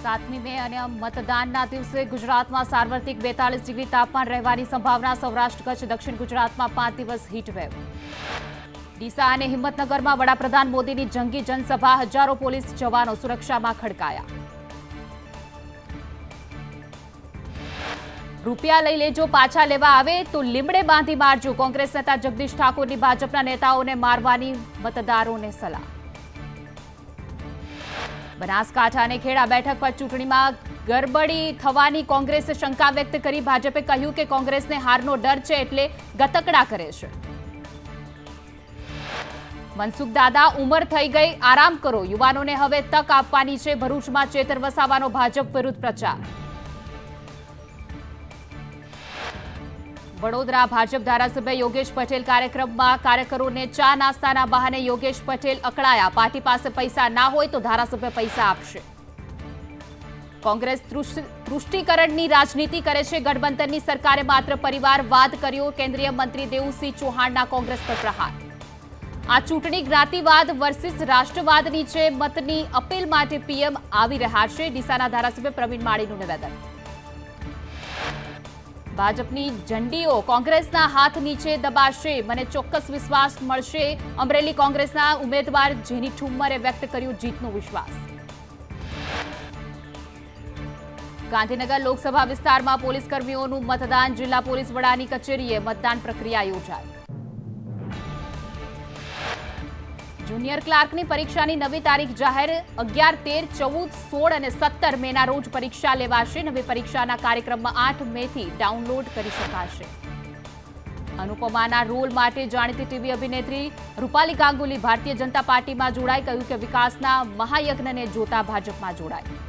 7મી મે અને મતદાનના દિવસે ગુજરાતમાં સાર્વત્રિક 42 ડિગ્રી તાપમાન રહેવાની સંભાવના। સૌરાષ્ટ્ર કચ્છ દક્ષિણ ગુજરાતમાં 5 દિવસ હીટવેવ। ડીસા અને હિંમતનગરમાં વડાપ્રધાન મોદીની જંગી જનસભા। હજારો પોલીસ જવાનો સુરક્ષામાં ખડકાયા। રૂપિયા લઈ લેજો, પાછા લેવા આવે તો લીમડે બાંધી મારજો। કોંગ્રેસ નેતા જગદીશ ઠાકોરની ભાજપના નેતાઓને મારવાની મતદારોને સલાહ। બનાસકાંઠા અને ખેડા બેઠક પર ચૂંટણીમાં ગરબડી થવાની કોંગ્રેસે શંકા વ્યક્ત કરી। ભાજપે કહ્યું કે કોંગ્રેસને હારનો ડર છે એટલે ગતકડા કરે છે। મનસુખ દાદા, ઉંમર થઈ ગઈ, આરામ કરો। યુવાનોને હવે તક આપવાની છે। ભરૂચમાં ચેતર વસાવાનો ભાજપ વિરુદ્ધ પ્રચાર। વડોદરા ભાજપ ધારાસભ્ય યોગેશ પટેલ કાર્યક્રમમાં કાર્યકરોને ચા નાસ્તાના બહાને યોગેશ પટેલ અકળાયા। પાર્ટી પાસે પૈસા ના હોય તો ધારાસભ્ય પૈસા આપશે। કોંગ્રેસ તૃષ્ટિકરણની રાજનીતિ કરે છે। ગઠબંધનની સરકારે માત્ર પરિવારવાદ કર્યો। કેન્દ્રીય મંત્રી દેવુસિંહ ચૌહાણના કોંગ્રેસ પર પ્રહાર। આ ચૂંટણી જ્ઞાતિવાદ વર્સિસ રાષ્ટ્રવાદની છે। મતની અપીલ માટે પીએમ આવી રહ્યા છે। ડીસાના ધારાસભ્ય પ્રવીણ માળીનું નિવેદન। ભાજપની ઝંડીઓ કોંગ્રેસના હાથ નીચે દબાશે। મને ચોક્કસ વિશ્વાસ મળશે। અમરેલી કોંગ્રેસના ઉમેદવાર જેની ઠુમ્મરે વ્યક્ત કર્યું જીતનો વિશ્વાસ। ગાંધીનગર લોકસભા વિસ્તારમાં પોલીસ કર્મીઓનું મતદાન। જિલ્લા પોલીસ વડાની કચેરીએ મતદાન પ્રક્રિયા યોજાઈ। જુનિયર ક્લાર્કની પરીક્ષાની નવી તારીખ જાહેર। 11, 13, 14, 16 અને 17 મેના રોજ પરીક્ષા લેવાશે। નવી પરીક્ષાના કાર્યક્રમમાં 8 મેથી ડાઉનલોડ કરી શકાશે। અનુપમાના રોલ માટે જાણીતી ટીવી અભિનેત્રી રૂપાલી ગાંગુલી ભારતીય જનતા પાર્ટીમાં જોડાઈ। કહ્યું કે વિકાસના મહાયજ્ઞને જોતા ભાજપમાં જોડાઈ।